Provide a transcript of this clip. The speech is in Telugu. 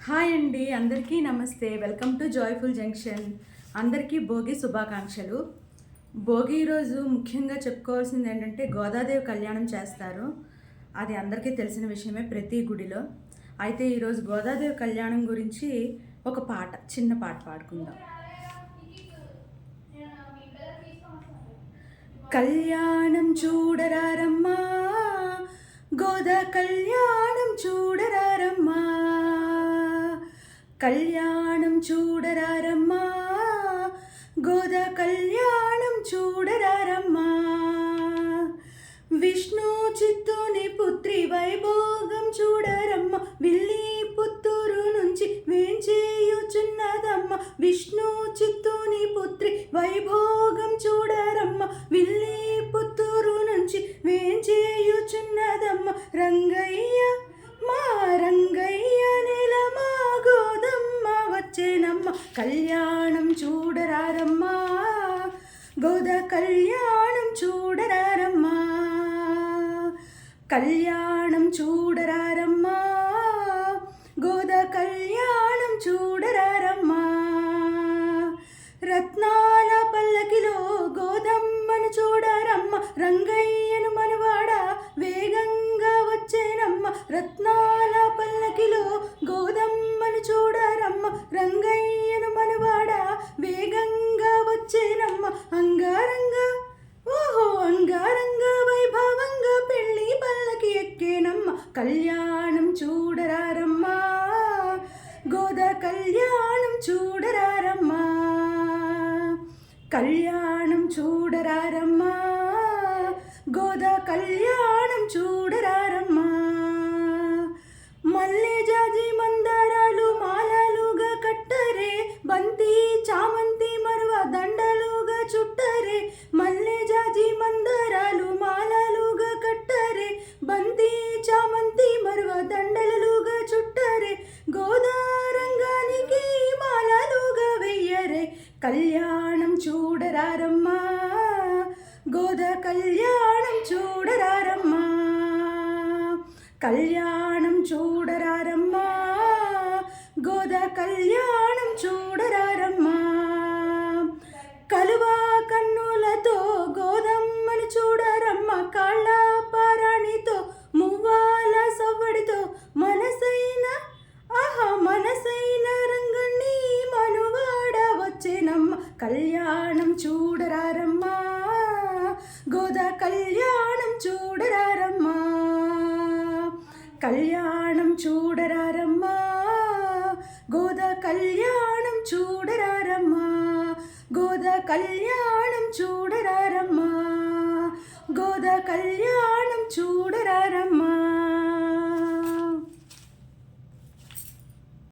హాయ్ అండి, అందరికీ నమస్తే. Welcome to joyful junction. అందరికీ భోగి శుభాకాంక్షలు. భోగి రోజు ముఖ్యంగా చెప్పుకోవాల్సింది ఏంటంటే గోదాదేవి కళ్యాణం చేస్తారు. అది అందరికీ తెలిసిన విషయమే ప్రతి గుడిలో. అయితే ఈరోజు గోదాదేవి కళ్యాణం గురించి ఒక పాట, చిన్న పాట పాడుకుందాం. కళ్యాణం చూడరారమ్మా, గోదా కళ్యాణం చూడరారమ్మా, కళ్యాణం చూడరారమ్మా, గోదా కళ్యాణం చూడరారమ్మా. విష్ణు చిత్తుని పుత్రి వైభోగం చూడరమ్మ, విల్లి పుత్తూరు నుంచి వేంచేయుచున్నదమ్మ. విష్ణు చిత్తుని పుత్రి వైభోగం చూడరమ్మ, విల్లి పుత్తూరు నుంచి వేంచేయుచున్నదమ్మ. రంగయ్య మా రంగయ్య నెల మా గోదమ్మ వచ్చేనమ్మ. కళ్యాణం చూడరారమ్మా, గోదా కళ్యాణం చూడరారమ్మా, కళ్యాణం చూడరారమ్మా, గోదా కళ్యాణం చూడరారమ్మా. రత్నాల పల్లకిలో గోదమ్మను చూడరమ్మ, రంగయ్యను మనవాడ వేగంగా వచ్చేనమ్మ. రత్నాల పల్లకిలో గోదమ్మను చూడరమ్మ, రంగయ్యను మనవాడ వేగంగా వచ్చేనమ్మ. అంగారంగా ఓహో అంగారంగా వైభవంగా పెళ్ళి పల్లకి ఎక్కేనమ్మ. కళ్యాణం చూడరారమ్మా, గోదా కళ్యాణం చూడరారమ్మా, కళ్యాణం చూడరారమ్మా, గోదా కళ్యాణం చూడరారమ్మా. మల్లె జాజి మందారాలు మాలలుగా కట్టరే, బంతి చామంతి మరువ దండలుగా చుట్టరే. మల్లె జాజి మందారాలు మాలలుగా కట్టరే, బంతి చామంతి మరువ దండలుగా చుట్టరే. గోదారంగానికి మాలలుగా వెయ్యరే. కళ్యాణం చూడరారమ్మా, గోదా కళ్యాణం చూడరారమ్మా, కళ్యాణం చూడరారమ్మా, గోదా కళ్యాణం చూడరారమ్మా. కలువ కన్నులతో గోదమ్మను చూడరమ్మ, కాళ్ళ పారాణితో మువ్వాల సవ్వడితో మనసైన ఆహా మనసైన రంగణి మనువాడ వచ్చేనమ్మ. కళ్యాణం చూడరారమ్మా, గోదా కళ్యాణం చూడరారమ్మా, కళ్యాణం చూడరారమ్మా, గోదా కళ్యాణం చూడరారమ్మా, గోదా కళ్యాణం చూడరారమ్మా, గోదా కళ్యాణం